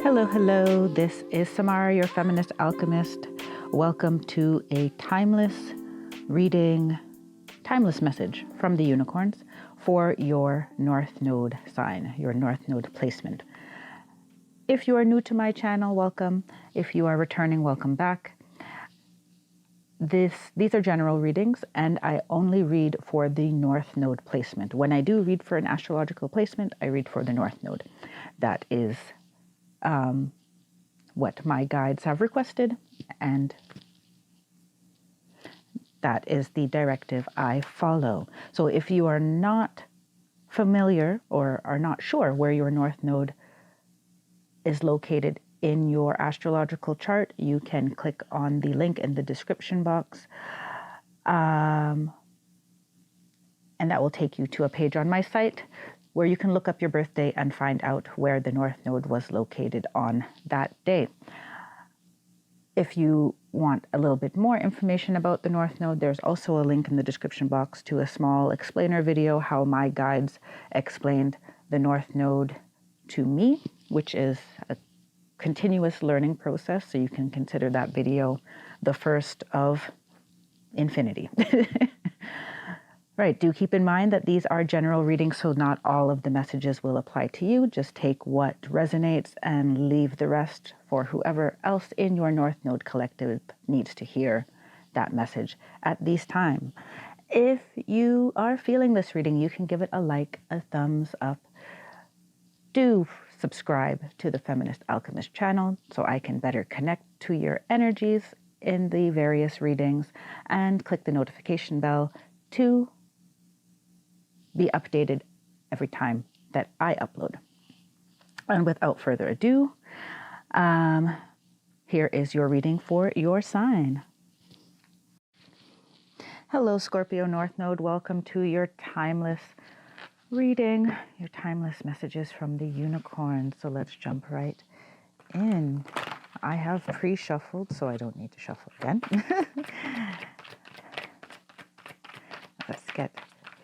Hello, hello. This is Samara, your feminist alchemist. Welcome to a timeless reading, timeless message from the unicorns for your North Node sign, your North Node placement. If you are new to my channel, welcome. If you are returning, welcome back. These are general readings, and I only read for the North Node placement. When I do read for an astrological placement, I read for the North Node. That is what my guides have requested, and that is the directive I follow. So if you are not familiar or are not sure where your North Node is located in your astrological chart, you can click on the link in the description box, and that will take you to a page on my site where you can look up your birthday and find out where the North Node was located on that day. If you want a little bit more information about the North Node, there's also a link in the description box to a small explainer video how my guides explained the North Node to me, which is a continuous learning process. So you can consider that video the first of infinity. Right, do keep in mind that these are general readings, so not all of the messages will apply to you. Just take what resonates and leave the rest for whoever else in your North Node collective needs to hear that message at this time. If you are feeling this reading, you can give it a like, a thumbs up. Do subscribe to the Feminist Alchemist channel so I can better connect to your energies in the various readings, and click the notification bell to be updated every time that I upload. And without further ado, here is your reading for your sign. Hello, Scorpio North Node. Welcome to your timeless reading, your timeless messages from the unicorn. So let's jump right in. I have pre-shuffled, so I don't need to shuffle again. Let's get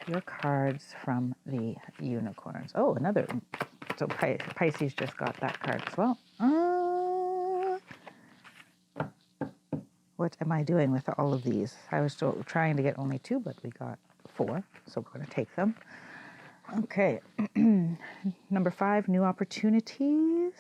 your cards from the unicorns. Oh, another. So Pisces just got that card as well. What am I doing with all of these? I was still trying to get only 2, but we got 4, so we're going to take them. Okay. Number 5, new opportunities.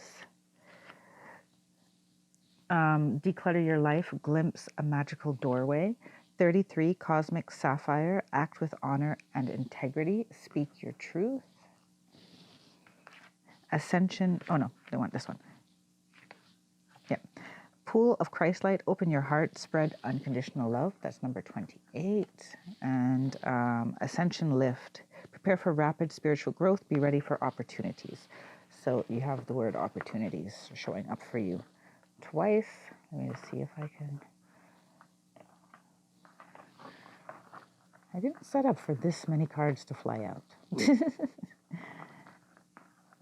Declutter your life, glimpse a magical doorway. 33, cosmic sapphire, act with honor and integrity, speak your truth. Ascension, oh no, they want this one. Yep. Pool of Christlight, open your heart, spread unconditional love. That's number 28. And Ascension lift, prepare for rapid spiritual growth, be ready for opportunities. So you have the word opportunities showing up for you twice. Let me just see if I can. I didn't set up for this many cards to fly out.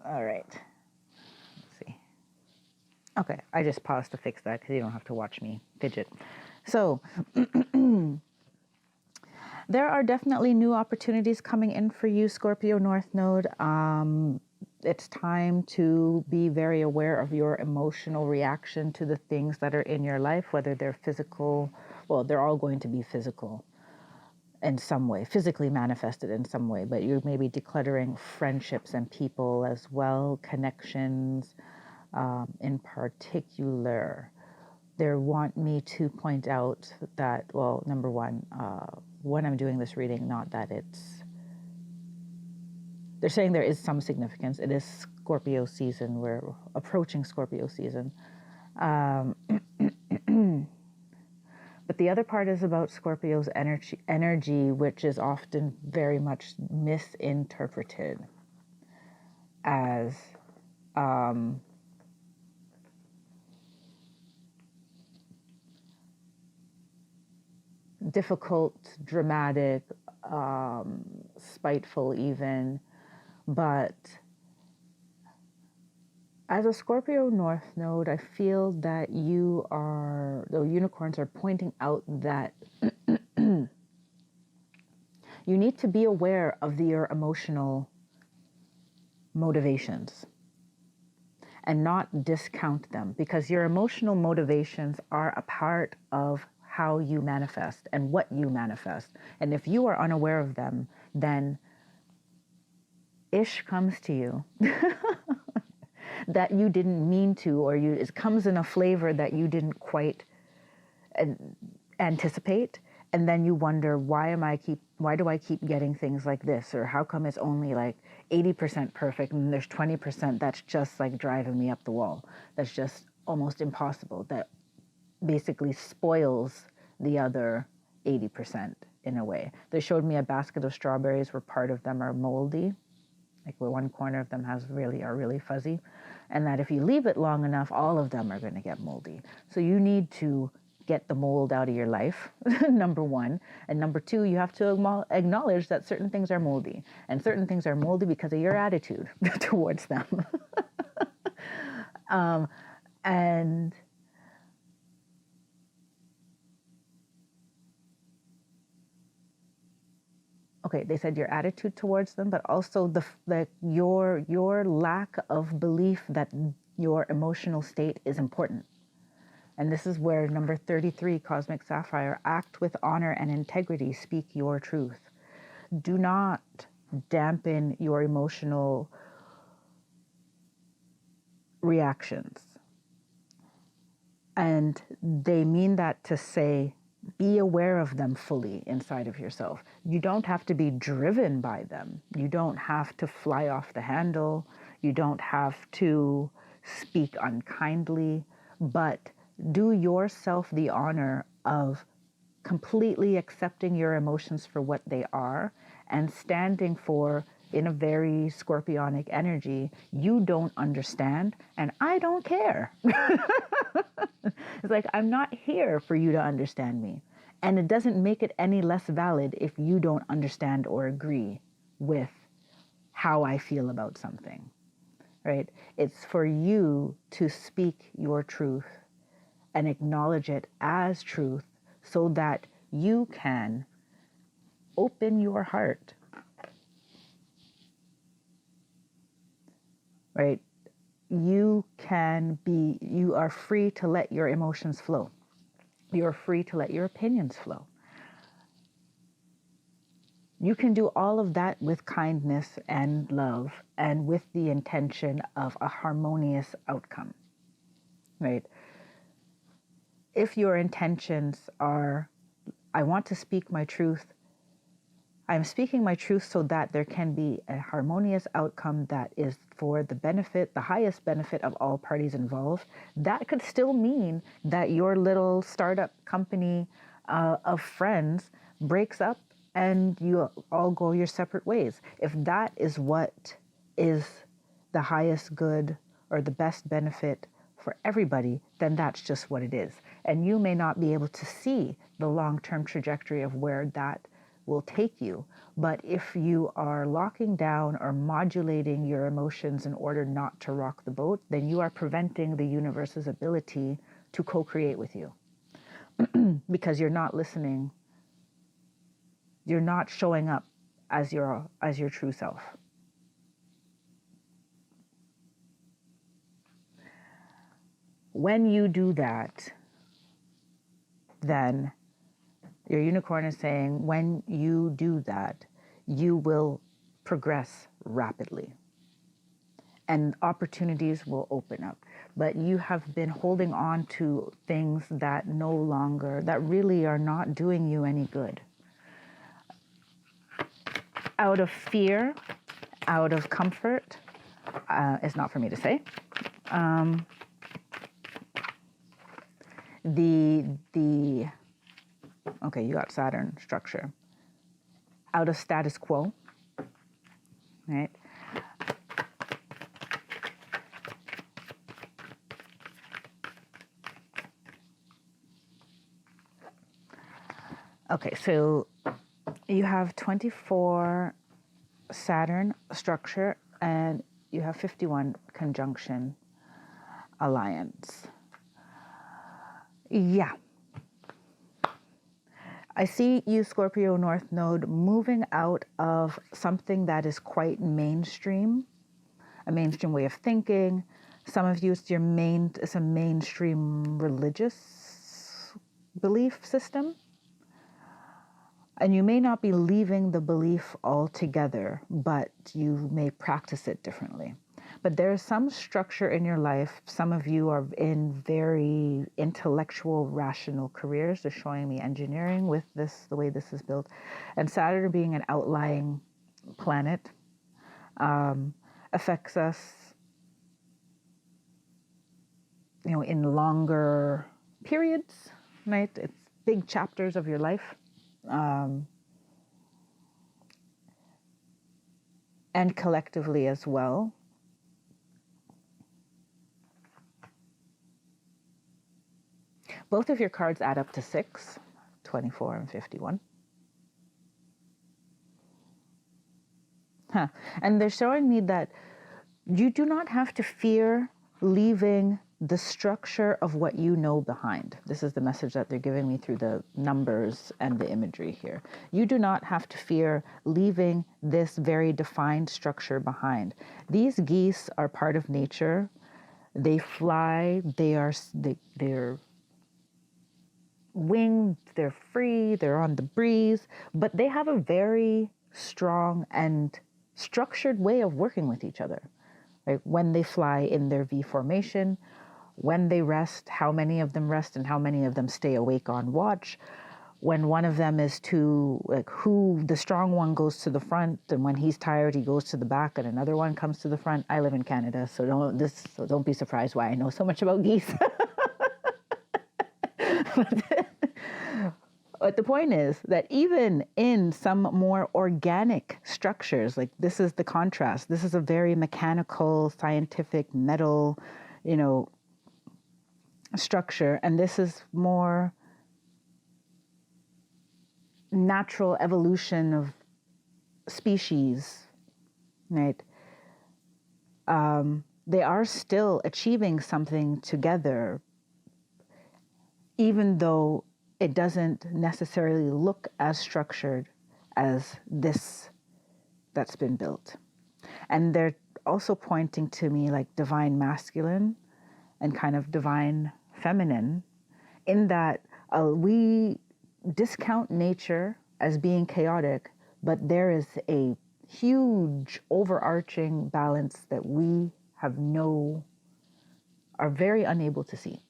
All right. Let's see. Okay, I just paused to fix that because you don't have to watch me fidget. So, there are definitely new opportunities coming in for you, Scorpio North Node. It's time to be very aware of your emotional reaction to the things that are in your life, whether they're physical. Well, they're all going to be physical in some way, physically manifested in some way, but you may be decluttering friendships and people as well, connections in particular. They want me to point out that, well, number one, when I'm doing this reading, not that it's, they're saying there is some significance. It is Scorpio season. We're approaching Scorpio season. But the other part is about Scorpio's energy, which is often very much misinterpreted as difficult, dramatic, spiteful even. But as a Scorpio North Node, I feel that the unicorns are pointing out that you need to be aware of your emotional motivations and not discount them, because your emotional motivations are a part of how you manifest and what you manifest. And if you are unaware of them, then ish comes to you that you didn't mean to, or it comes in a flavor that you didn't quite anticipate. And then you wonder, why do I keep getting things like this? Or how come it's only like 80% perfect and there's 20% that's just like driving me up the wall? That's just almost impossible. That basically spoils the other 80% in a way. They showed me a basket of strawberries where part of them are moldy, like where one corner of them are really fuzzy, and that if you leave it long enough, all of them are going to get moldy. So you need to get the mold out of your life, number one. And number two, you have to acknowledge that certain things are moldy, and certain things are moldy because of your attitude towards them. And okay, they said your attitude towards them, but also your lack of belief that your emotional state is important. And this is where number 33, Cosmic Sapphire, act with honor and integrity, speak your truth. Do not dampen your emotional reactions. And they mean that to say, be aware of them fully inside of yourself. You don't have to be driven by them. You don't have to fly off the handle. You don't have to speak unkindly, but do yourself the honor of completely accepting your emotions for what they are and standing for, in a very scorpionic energy, you don't understand and I don't care. It's like, I'm not here for you to understand me. And it doesn't make it any less valid if you don't understand or agree with how I feel about something, right? It's for you to speak your truth and acknowledge it as truth so that you can open your heart, right? You are free to let your emotions flow. You're free to let your opinions flow. You can do all of that with kindness and love and with the intention of a harmonious outcome, right? If your intentions are, I want to speak my truth, I'm speaking my truth so that there can be a harmonious outcome that is for the benefit, the highest benefit of all parties involved, that could still mean that your little startup company of friends breaks up and you all go your separate ways. If that is what is the highest good or the best benefit for everybody, then that's just what it is. And you may not be able to see the long-term trajectory of where that will take you. But if you are locking down or modulating your emotions in order not to rock the boat, then you are preventing the universe's ability to co-create with you. Because you're not listening, you're not showing up as your true self. When you do that, then your unicorn is saying, when you do that, you will progress rapidly and opportunities will open up. But you have been holding on to things that that really are not doing you any good. Out of fear, out of comfort, it's not for me to say. Okay, you got Saturn structure. Out of status quo, right? Okay, so you have 24 Saturn structure and you have 51 conjunction alliance. Yeah. I see you, Scorpio North Node, moving out of something that is quite mainstream, a mainstream way of thinking, Some of you, it's a mainstream religious belief system. And you may not be leaving the belief altogether, but you may practice it differently. But there's some structure in your life. Some of you are in very intellectual, rational careers. They're showing me engineering with this, the way this is built. And Saturn being an outlying planet affects us, in longer periods, right? It's big chapters of your life. And collectively as well. Both of your cards add up to 6, 24 and 51. And they're showing me that you do not have to fear leaving the structure of what you know behind. This is the message that they're giving me through the numbers and the imagery here. You do not have to fear leaving this very defined structure behind. These geese are part of nature. They fly, they're winged, they're free, they're on the breeze, but they have a very strong and structured way of working with each other. Right? When they fly in their V formation, when they rest, how many of them rest and how many of them stay awake on watch. When one of them is the strong one goes to the front, and when he's tired, he goes to the back, and another one comes to the front. I live in Canada, so don't be surprised why I know so much about geese. But the point is that even in some more organic structures, like this is the contrast. This is a very mechanical, scientific, metal, structure, and this is more natural evolution of species, right? They are still achieving something together, even though it doesn't necessarily look as structured as this that's been built. And they're also pointing to me like divine masculine and kind of divine feminine, in that we discount nature as being chaotic, but there is a huge overarching balance that we are very unable to see,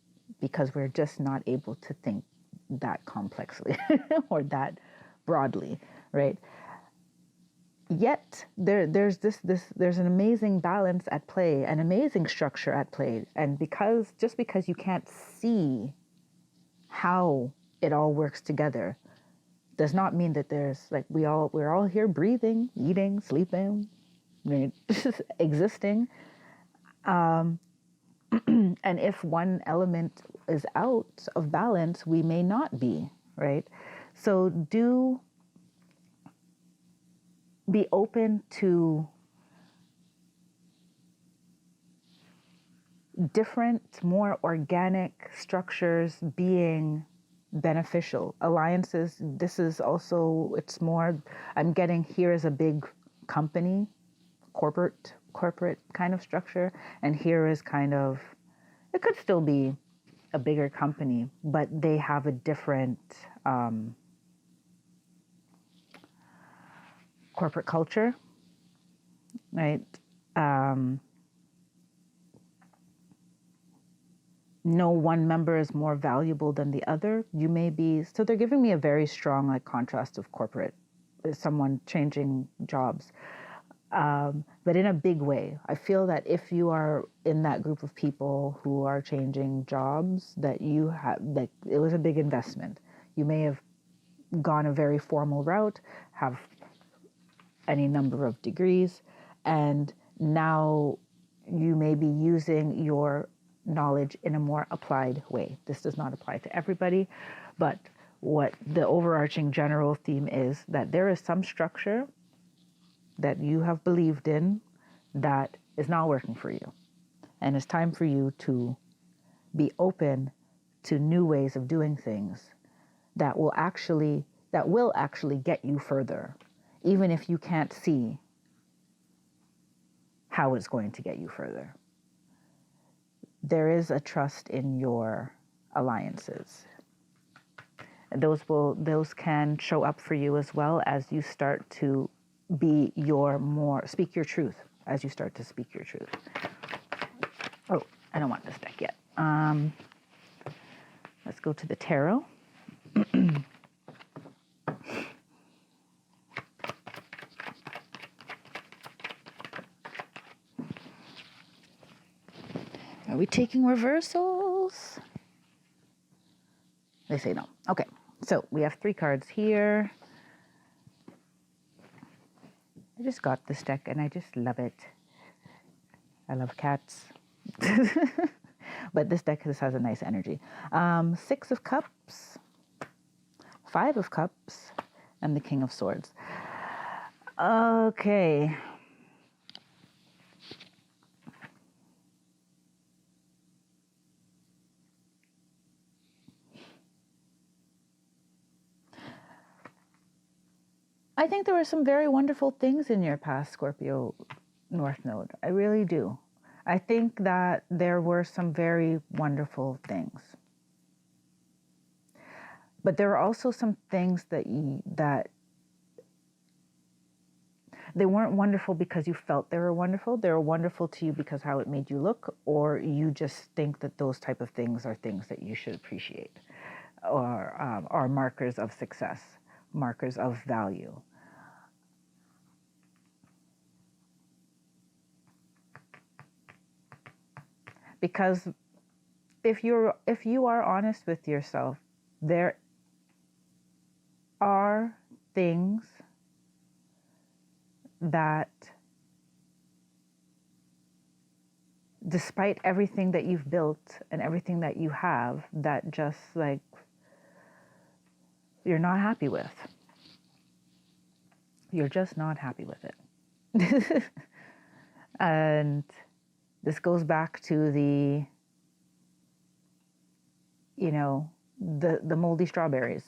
because we're just not able to think that complexly or that broadly, right? Yet there's an amazing balance at play, an amazing structure at play, and just because you can't see how it all works together does not mean that there's we're all here breathing, eating, sleeping, right? Existing. And if one element is out of balance, we may not be, right? So do be open to different, more organic structures being beneficial. Alliances, this is also, it's more, I'm getting here as a big company, corporate kind of structure, and here is kind of, it could still be a bigger company, but they have a different corporate culture, right? No one member is more valuable than the other. You may be, so they're giving me a very strong contrast of corporate, someone changing jobs. But in a big way. I feel that if you are in that group of people who are changing jobs, that it was a big investment. You may have gone a very formal route, have any number of degrees, and now you may be using your knowledge in a more applied way. This does not apply to everybody, but what the overarching general theme is that there is some structure that you have believed in that is not working for you. And it's time for you to be open to new ways of doing things that will actually get you further, even if you can't see how it's going to get you further. there is a trust in your alliances. Those can show up for you as well as you start to speak your truth, as you start to speak your truth. Oh, I don't want this deck yet. Let's go to the tarot. Are we taking reversals? They say no. Okay, so we have 3 cards here. I just got this deck and I just love it. I love cats. But this deck just has a nice energy. 6 of Cups, 5 of Cups, and the King of Swords. Okay. I think there were some very wonderful things in your past, Scorpio North Node. I really do. I think that there were some very wonderful things. But there are also some things that they weren't wonderful because you felt they were wonderful. They were wonderful to you because how it made you look, or you just think that those type of things are things that you should appreciate, or are markers of success, markers of value. Because if you are honest with yourself, there are things that, despite everything that you've built and everything that you have, that just like you're not happy with. You're just not happy with it. And this goes back to the moldy strawberries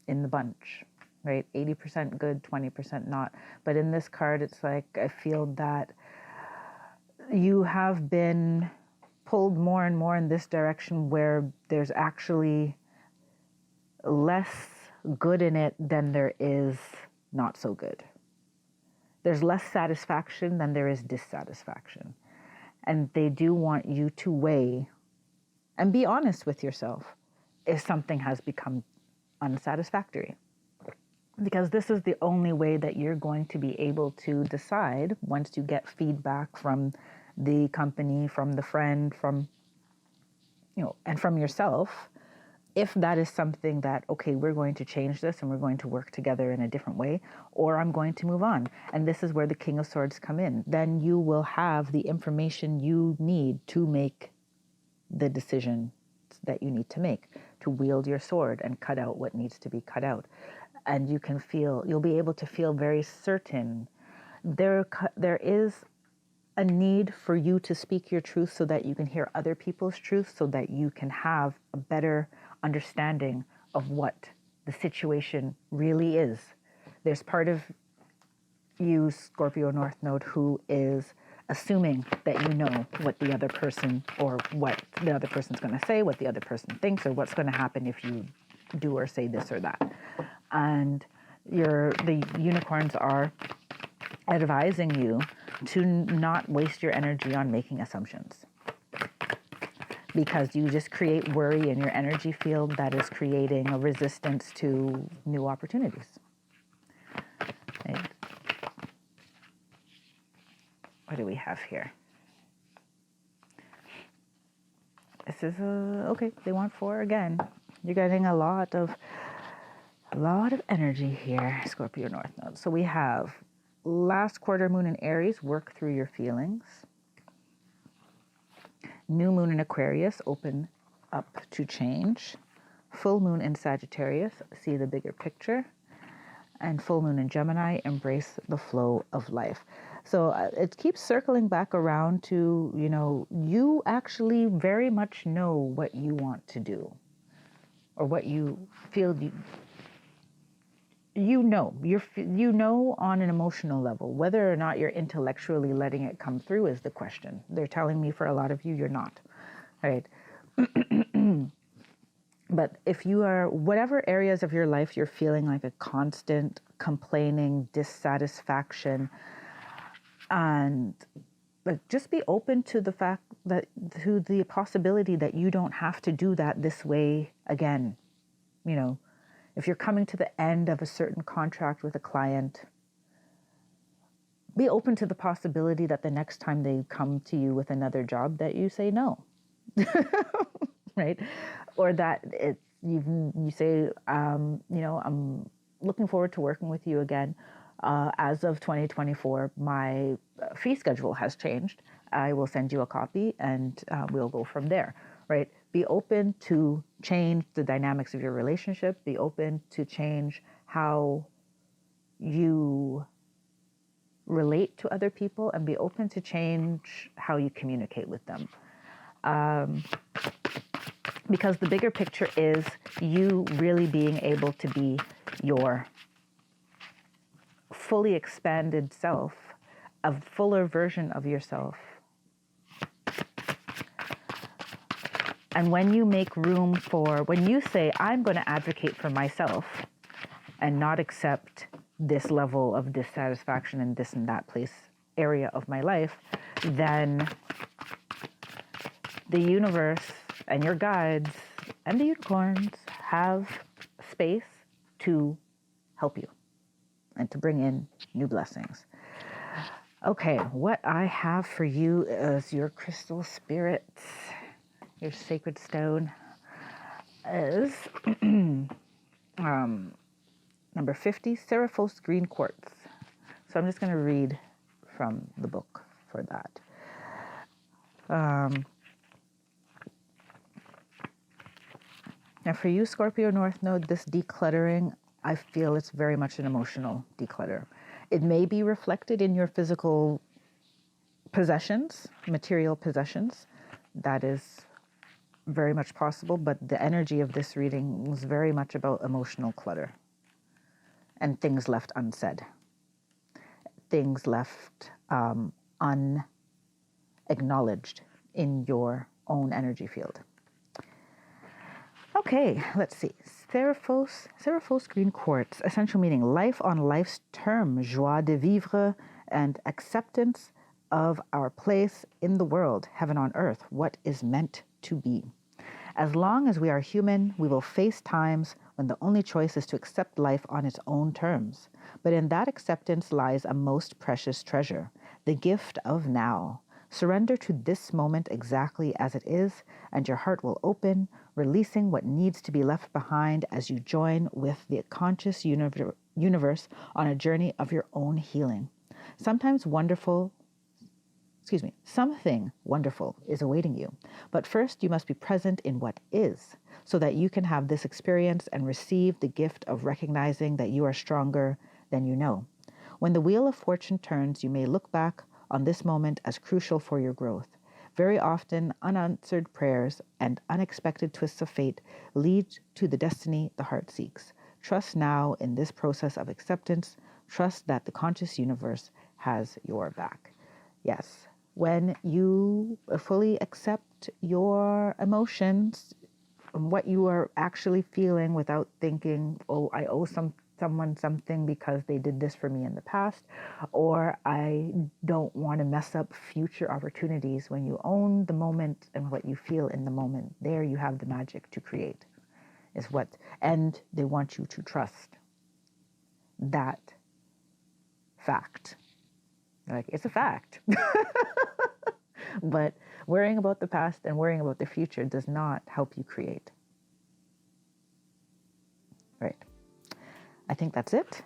in the bunch, right? 80% good, 20% not. But in this card, it's like, I feel that you have been pulled more and more in this direction where there's actually less good in it than there is not so good. There's less satisfaction than there is dissatisfaction. And they do want you to weigh and be honest with yourself if something has become unsatisfactory. Because this is the only way that you're going to be able to decide, once you get feedback from the company, from the friend, from, and from yourself, if that is something that, okay, we're going to change this and we're going to work together in a different way, or I'm going to move on. And this is where the King of Swords come in. Then you will have the information you need to make the decision that you need to make, to wield your sword and cut out what needs to be cut out. And you'll be able to feel very certain. There is a need for you to speak your truth so that you can hear other people's truth, so that you can have a better understanding of what the situation really is. There's part of you, Scorpio North Node, who is assuming that you know what the other person, or what the other person's going to say, what the other person thinks, or what's going to happen if you do or say this or that. And the unicorns are advising you to not waste your energy on making assumptions, because you just create worry in your energy field that is creating a resistance to new opportunities. Right? What do we have here? This is okay. They want 4 again. You're getting a lot of energy here, Scorpio North Node. So we have last quarter moon in Aries, work through your feelings. New moon in Aquarius, open up to change. Full moon in Sagittarius, see the bigger picture. And full moon in Gemini, embrace the flow of life. So it keeps circling back around to, you actually very much know what you want to do, or what you feel you know on an emotional level. Whether or not you're intellectually letting it come through is the question. They're telling me for a lot of you, you're not, right? But if you are, whatever areas of your life you're feeling like a constant complaining, dissatisfaction, and like just be open to the fact that, to the possibility that you don't have to do that this way again. You know, if you're coming to the end of a certain contract with a client, be open to the possibility that the next time they come to you with another job that you say no. Right? Or that you say, I'm looking forward to working with you again. As of 2024, my fee schedule has changed. I will send you a copy and we'll go from there, right? Be open to change the dynamics of your relationship. Be open to change how you relate to other people, and be open to change how you communicate with them. Because the bigger picture is you really being able to be your fully expanded self, a fuller version of yourself. And when you make room for, when you say, I'm going to advocate for myself and not accept this level of dissatisfaction in this and that area of my life, then the universe and your guides and the unicorns have space to help you and to bring in new blessings. Okay, what I have for you is your crystal spirits, your sacred stone is number 50, Seraphos green quartz. So I'm just going to read from the book for that. Now for you, Scorpio North Node, this decluttering, I feel it's very much an emotional declutter. It may be reflected in your physical possessions, material possessions. That is very much possible, but the energy of this reading was very much about emotional clutter and things left unsaid, things left unacknowledged in your own energy field. Okay, let's see. Seraphos green quartz, essential meaning, life on life's term, joie de vivre, and acceptance of our place in the world, heaven on earth, what is meant to be. As long as we are human, we will face times when the only choice is to accept life on its own terms. But in that acceptance lies a most precious treasure, the gift of now. Surrender to this moment exactly as it is, and your heart will open, releasing what needs to be left behind as you join with the conscious universe on a journey of your own healing. Something wonderful is awaiting you. But first, you must be present in what is, so that you can have this experience and receive the gift of recognizing that you are stronger than you know. When the wheel of fortune turns, you may look back on this moment as crucial for your growth. Very often, unanswered prayers and unexpected twists of fate lead to the destiny the heart seeks. Trust now in this process of acceptance. Trust that the conscious universe has your back. Yes, when you fully accept your emotions, what you are actually feeling without thinking, oh, I owe someone something because they did this for me in the past, or I don't want to mess up future opportunities. When you own the moment and what you feel in the moment, there you have the magic to create, and they want you to trust that fact. Like, it's a fact. But worrying about the past and worrying about the future does not help you create. Right. I think that's it.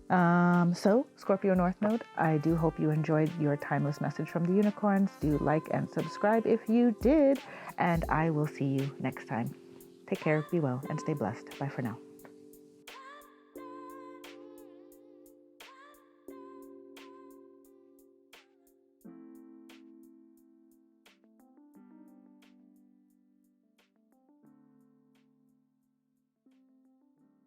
So, Scorpio North Node, I do hope you enjoyed your timeless message from the unicorns. Do like and subscribe if you did, and I will see you next time. Take care, be well, and stay blessed. Bye for now.